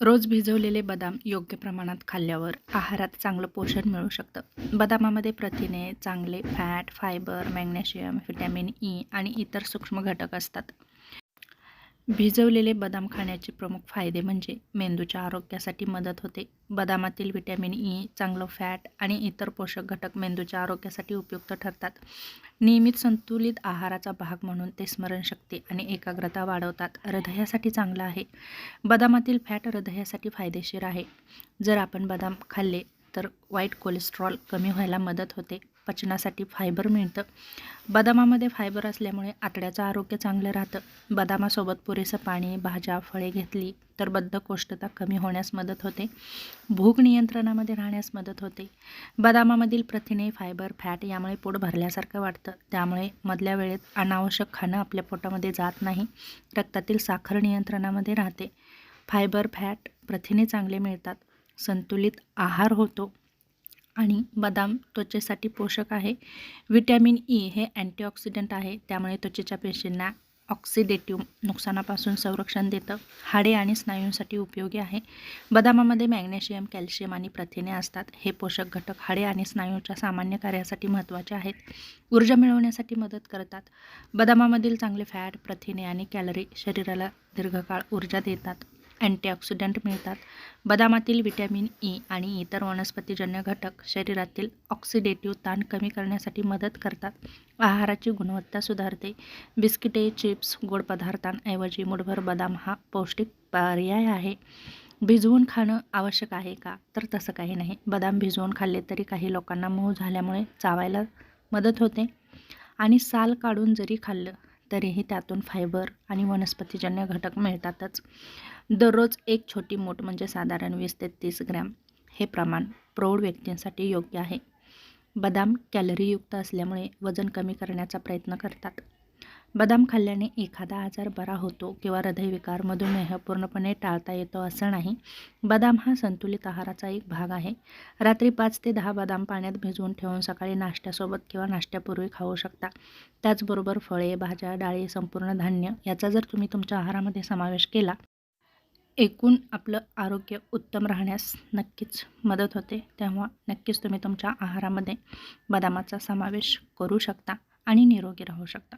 रोज भिजवलेले बदाम योग्य प्रमाणात खाल्ल्यावर आहारात चांगलं पोषण मिळू शकतं. बदामामध्ये प्रथिने, चांगले fat, fibre, magnesium, vitamin E आणि इतर सूक्ष्म घटक असतात. भिजवलेले बदाम खाण्याचे प्रमुख फायदे म्हणजे मेंदूच्या आरोग्यासाठी मदत होते. बदामातील व्हिटॅमिन ई, चांगलं फॅट आणि इतर पोषक घटक मेंदूच्या आरोग्यासाठी उपयुक्त ठरतात. नियमित संतुलित आहाराचा भाग म्हणून ते स्मरणशक्ती आणि एकाग्रता वाढवतात. हृदयासाठी चांगलं आहे. बदामातील फॅट हृदयासाठी फायदेशीर आहे. जर आपण बदाम खाल्ले तर वाईट कोलेस्ट्रॉल कमी व्हायला मदत होते. पचनासाठी फायबर मिळतं. बदामामध्ये फायबर असल्यामुळे आतड्याचं आरोग्य चांगलं राहतं. बदामासोबत पुरेसं पाणी, भाज्या, फळे घेतली तर बद्धकोष्ठता कमी होण्यास मदत होते. भूक नियंत्रणामध्ये राहण्यास मदत होते. बदामामधील प्रथिने, फायबर, फॅट यामुळे पोट भरल्यासारखं वाटतं. त्यामुळे मधल्या वेळेत अनावश्यक खाणं आपल्या पोटामध्ये जात नाही. रक्तातील साखर नियंत्रणामध्ये राहते. फायबर, फॅट, प्रथिने चांगले मिळतात. संतुलित आहार होतो आणि बदाम त्वचेसाठी पोषक आहे. व्हिटॅमिन ई हे अँटीऑक्सिडंट आहे. त्यामुळे त्वचेच्या पेशींना ऑक्सिडेटिव्ह नुकसानापासून संरक्षण देतं. हाडे आणि स्नायूंसाठी उपयोगी आहे. बदामामध्ये मॅग्नेशियम, कॅल्शियम आणि प्रथिने असतात. हे पोषक घटक हाडे आणि स्नायूच्या सामान्य कार्यासाठी महत्त्वाचे आहेत. ऊर्जा मिळवण्यासाठी मदत करतात. बदामामधील चांगले फॅट, प्रथिने आणि कॅलरी शरीराला दीर्घकाळ ऊर्जा देतात. अँटीऑक्सिडंट मिळतात. बदामातील व्हिटॅमिन ई आणि इतर वनस्पतीजन्य घटक शरीरातील ऑक्सिडेटिव्ह ताण कमी करण्यासाठी मदत करतात. आहाराची गुणवत्ता सुधारते. बिस्किटे, चिप्स, गोड पदार्थांऐवजी मूठभर बदाम हा पौष्टिक पर्याय आहे. भिजवून खाणं आवश्यक आहे का? तर तसं काही नाही. बदाम भिजवून खाल्ले तरी काही लोकांना मऊ झाल्यामुळे चावायला मदत होते आणि साल काढून जरी खाल्लं तरीही त्यातून फायबर आणि वनस्पतीजन्य घटक मिळतातच. दररोज एक छोटी मूठ म्हणजे साधारण 20 ते 30 ग्रॅम हे प्रमाण प्रौढ व्यक्तींसाठी योग्य आहे. बदाम कॅलरीयुक्त असल्यामुळे वजन कमी करण्याचा प्रयत्न करतात. बदाम खाल्ल्याने एखादा आजार बरा होतो किंवा हृदयविकार, मधुमेह पूर्णपणे टाळता येतो असं नाही. बदाम हा संतुलित आहाराचा एक भाग आहे. रात्री 5 ते 10 बदाम पाण्यात भिजवून ठेवून सकाळी नाश्त्यासोबत किंवा नाश्त्यापूर्वी खाऊ शकता. त्याचबरोबर फळे, भाज्या, डाळी, संपूर्ण धान्य याचा जर तुम्ही तुमच्या आहारामध्ये समावेश केला, एकूण आपलं आरोग्य उत्तम राहण्यास नक्कीच मदत होते. तेव्हा नक्कीच तुम्ही तुमच्या आहारामध्ये बदामाचा समावेश करू शकता आणि निरोगी राहू शकता.